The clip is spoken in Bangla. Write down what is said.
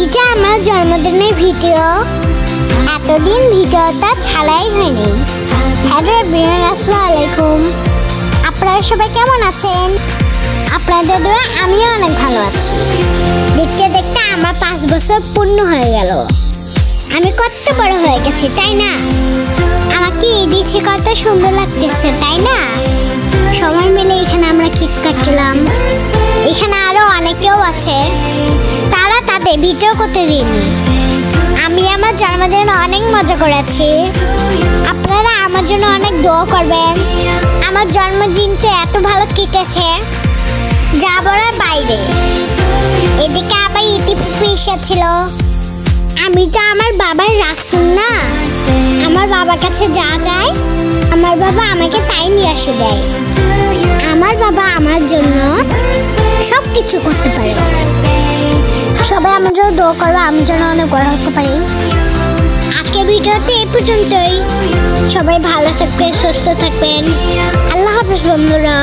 এটা আমার জন্মদিনের ভিডিও। এতদিন ভিডিওটা ছাড়াই হয়নি। হ্যালো এভরিওয়ান, আসসালামু আলাইকুম। আপনারা সবাই কেমন আছেন? আপনাদের দোয়া আমিও অনেক ভালো আছি। দেখতে দেখতে আমার 5 বছর পূর্ণ হয়ে গেল। আমি কত বড় হয়ে গেছি, তাই না? আমাকে এই দিচ্ছে কত সুন্দর লাগতেছে, তাই না? সবাই মিলে এখানে আমরা কেক কাটলাম। এখানে আরো অনেকেও আছে, তারা তাদের ভিডিও করতে দিইনি। আমি আমার জন্মদিনে অনেক মজা করেছি। আপনারা আমার জন্য অনেক দোয়া করবেন। আমার জন্মদিনটা এত ভালো কেটেছে, যাব না বাইরে। এদিকে আবার ইতিপুপি এসেছিল। আমি তো আমার বাবার রাজকন্যা। আমার বাবার কাছে যা যায়, আমার বাবা আমাকে তাই নিয়ে আসে দেয়। আমার বাবা আমার জন্য সব কিছু করতে পারে। সবাই আমার জন্য দোয়া করবে, আমি যেন অনেক বড় হতে পারি। আজকের ভিডিওতে এই পর্যন্তই। সবাই ভালো থাকবেন, সুস্থ থাকবেন। আল্লাহ হাফেজ বন্ধুরা।